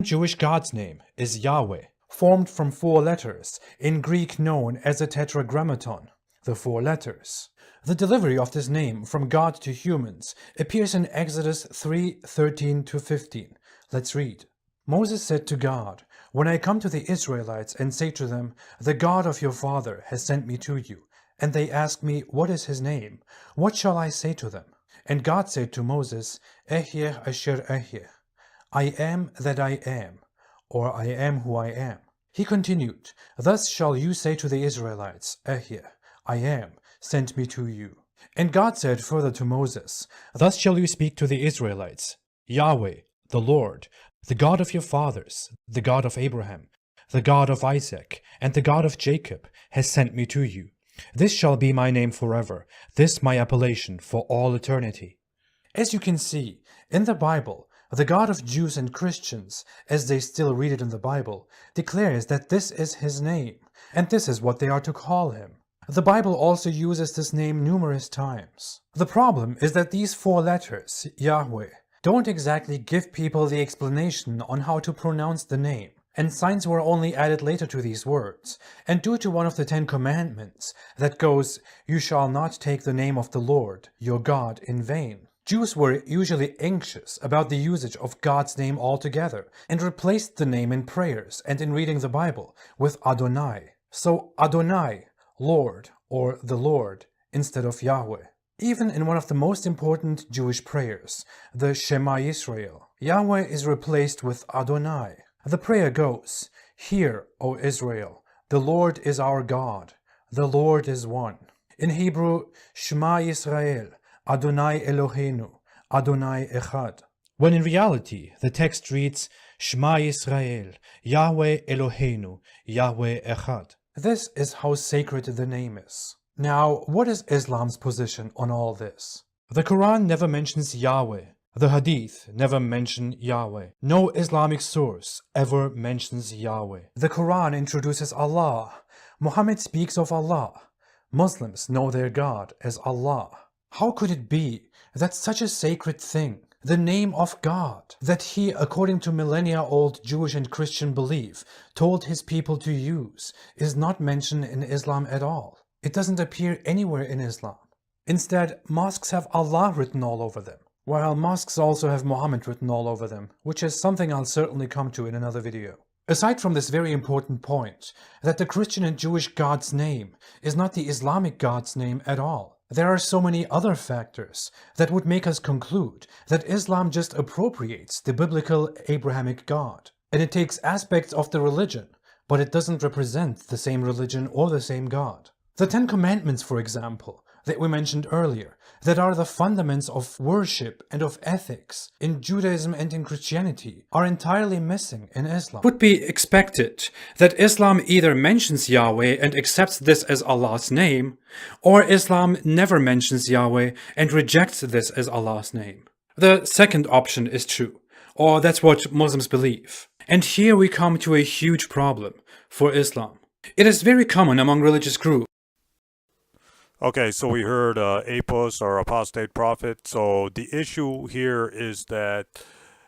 Jewish God's name is Yahweh, formed from 4 letters, in Greek known as a tetragrammaton, the 4 letters. The delivery of this name from God to humans appears in Exodus 3:13-15. Let's read. Moses said to God, "When I come to the Israelites and say to them, 'The God of your father has sent me to you,' and they ask me, 'What is his name?' what shall I say to them?" And God said to Moses, "Ehyeh asher ehyeh, I am that I am, or I am who I am." He continued, "Thus shall you say to the Israelites, 'Ehyeh, I am, sent me to you.'" And God said further to Moses, "Thus shall you speak to the Israelites, 'Yahweh, the Lord, the God of your fathers, the God of Abraham, the God of Isaac, and the God of Jacob, has sent me to you. This shall be my name forever, this my appellation for all eternity." As you can see, in the Bible, the God of Jews and Christians, as they still read it in the Bible, declares that this is his name, and this is what they are to call him. The Bible also uses this name numerous times. The problem is that these 4 letters, Yahweh, don't exactly give people the explanation on how to pronounce the name, and signs were only added later to these words, and due to one of the 10 commandments that goes, "You shall not take the name of the Lord, your God, in vain." Jews were usually anxious about the usage of God's name altogether, and replaced the name in prayers and in reading the Bible with Adonai. So Adonai, Lord, or the Lord, instead of Yahweh. Even in one of the most important Jewish prayers, the Shema Yisrael, Yahweh is replaced with Adonai. The prayer goes, "Hear, O Israel, the Lord is our God, the Lord is one." In Hebrew, Shema Yisrael, Adonai Eloheinu, Adonai Echad. When in reality, the text reads, Shema Yisrael, Yahweh Eloheinu, Yahweh Echad. This is how sacred the name is. Now, what is Islam's position on all this? The Quran never mentions Yahweh. The Hadith never mention Yahweh. No Islamic source ever mentions Yahweh. The Quran introduces Allah. Muhammad speaks of Allah. Muslims know their God as Allah. How could it be that such a sacred thing, the name of God, that he, according to millennia-old Jewish and Christian belief, told his people to use, is not mentioned in Islam at all? It doesn't appear anywhere in Islam. Instead, mosques have Allah written all over them, while mosques also have Muhammad written all over them, which is something I'll certainly come to in another video. Aside from this very important point, that the Christian and Jewish God's name is not the Islamic God's name at all, there are so many other factors that would make us conclude that Islam just appropriates the biblical Abrahamic God, and it takes aspects of the religion, but it doesn't represent the same religion or the same God. The 10 Commandments, for example, that we mentioned earlier, that are the fundaments of worship and of ethics in Judaism and in Christianity, are entirely missing in Islam. It would be expected that Islam either mentions Yahweh and accepts this as Allah's name, or Islam never mentions Yahweh and rejects this as Allah's name. The second option is true, or that's what Muslims believe. And here we come to a huge problem for Islam. It is very common among religious groups. Okay, so we heard Apos, or apostate prophet. So the issue here is that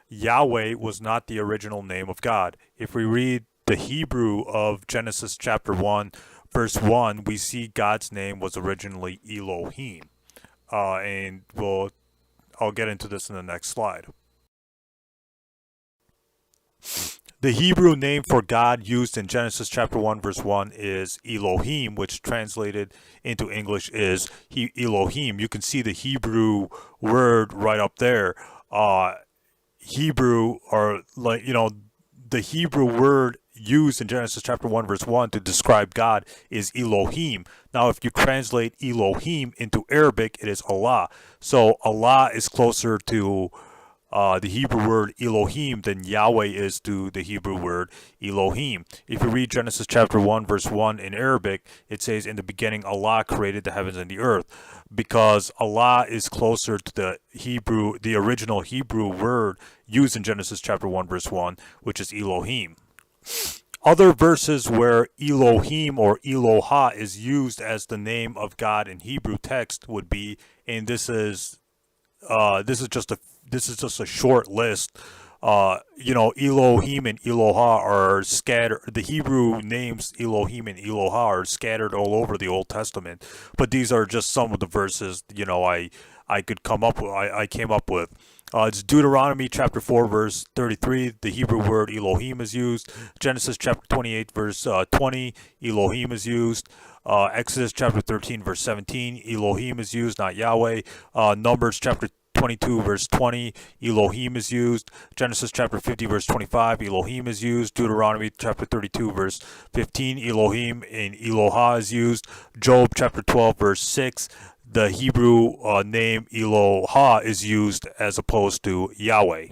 Yahweh was not the original name of God. If we read the Hebrew of Genesis chapter 1, verse 1, we see God's name was originally Elohim. And I'll get into this in the next slide. The Hebrew name for God used in Genesis chapter 1 verse 1 is Elohim, which translated into English is Elohim. You can see the Hebrew word right up there. Hebrew, or the Hebrew word used in Genesis chapter 1 verse 1 to describe God is Elohim. Now if you translate Elohim into Arabic, it is Allah. So Allah is closer to the Hebrew word Elohim than Yahweh is to the Hebrew word Elohim. If you read Genesis chapter 1 verse 1 in Arabic, it says, "In the beginning Allah created the heavens and the earth," because Allah is closer to the original Hebrew word used in Genesis chapter 1 verse 1, which is Elohim. Other verses where Elohim or Elohah is used as the name of God in Hebrew text would be, and this is just a short list. Elohim and Eloha are scattered. The Hebrew names Elohim and Eloha are scattered all over the Old Testament. But these are just some of the verses, I could come up with. I came up with. It's Deuteronomy chapter 4 verse 33. The Hebrew word Elohim is used. Genesis chapter 28 verse 20. Elohim is used. Exodus chapter 13 verse 17. Elohim is used, not Yahweh. Numbers chapter 22 verse 20, Elohim is used. Genesis chapter 50 verse 25, Elohim is used. Deuteronomy chapter 32 verse 15, Elohim and Eloha is used. Job chapter 12 verse 6, the Hebrew name Eloha is used as opposed to Yahweh.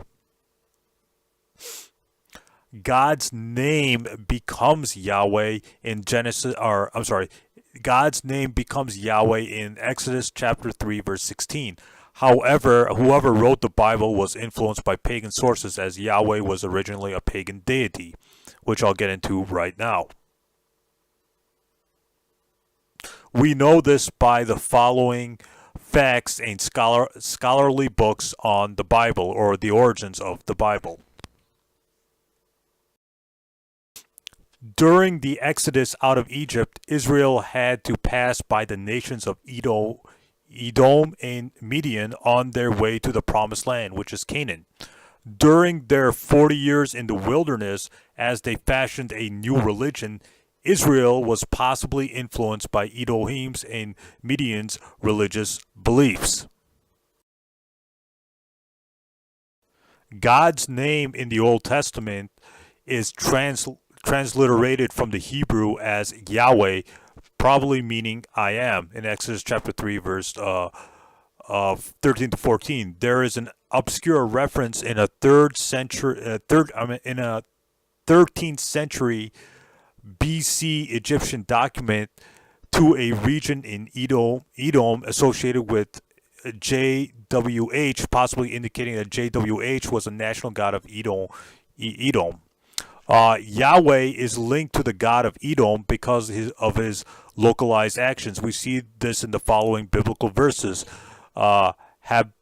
God's name becomes Yahweh in God's name becomes Yahweh in Exodus chapter 3 verse 16. However, whoever wrote the Bible was influenced by pagan sources, as Yahweh was originally a pagan deity, which I'll get into right now. We know this by the following facts and scholarly books on the Bible, or the origins of the Bible. During the Exodus out of Egypt, Israel had to pass by the nations of Edom and Midian on their way to the Promised Land, which is Canaan. During their 40 years in the wilderness, as they fashioned a new religion, Israel was possibly influenced by Elohim's and Midian's religious beliefs. God's name in the Old Testament is transliterated from the Hebrew as Yahweh, probably meaning I am, in Exodus chapter 3 verse 13 to 14. There is an obscure reference in a 13th century BC Egyptian document to a region in Edom associated with JWH, possibly indicating that JWH was a national god of Edom. Yahweh is linked to the god of Edom because of his localized actions. We see this in the following biblical verses. Habakkuk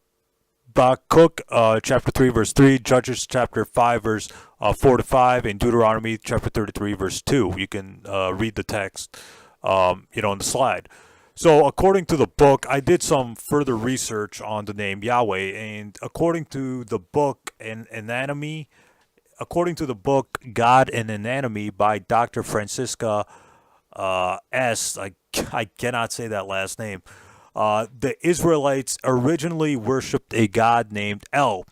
chapter 3 verse 3, Judges chapter 5 verse 4 to 5, and Deuteronomy chapter 33 verse 2. You can read the text on the slide. So according to the book, I did some further research on the name Yahweh, and according to the book God and Anatomy by Dr. Francisca S. I cannot say that last name. The Israelites originally worshipped a god named El.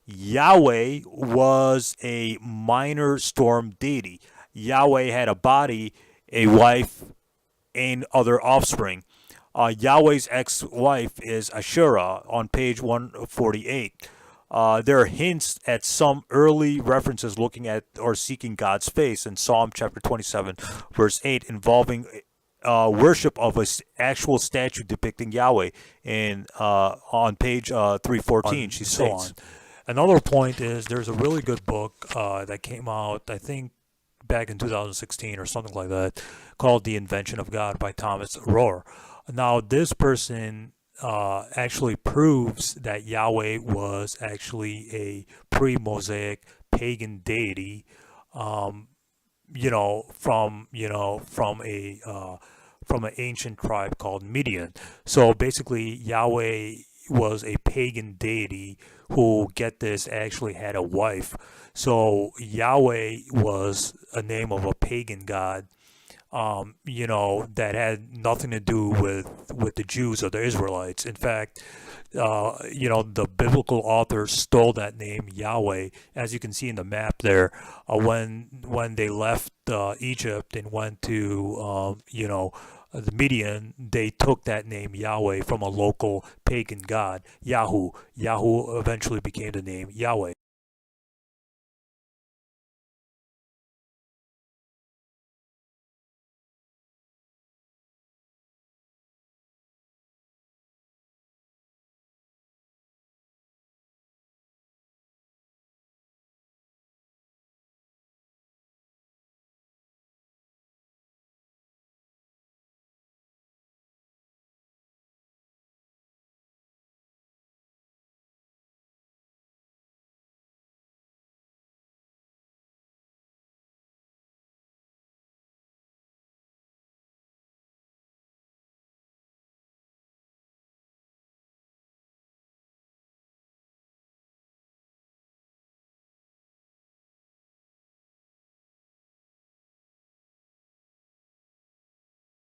Yahweh was a minor storm deity. Yahweh had a body, a wife, and other offspring. Yahweh's ex-wife is Asherah on page 148. There are hints at some early references looking at or seeking God's face in Psalm chapter 27, verse 8, involving worship of an actual statue depicting Yahweh. And on page 314, she states. Another point is there's a really good book that came out, I think, back in 2016 or something like that, called The Invention of God by Thomas Rohr. Now, this person actually proves that Yahweh was actually a pre-Mosaic pagan deity, from an ancient tribe called Midian. So basically, Yahweh was a pagan deity who, get this, actually had a wife. So Yahweh was a name of a pagan god, that had nothing to do with the Jews or the Israelites. In fact, the biblical author stole that name Yahweh, as you can see in the map there, when they left Egypt and went to the Midian. They took that name Yahweh from a local pagan god, Yahoo. Yahoo eventually became the name Yahweh.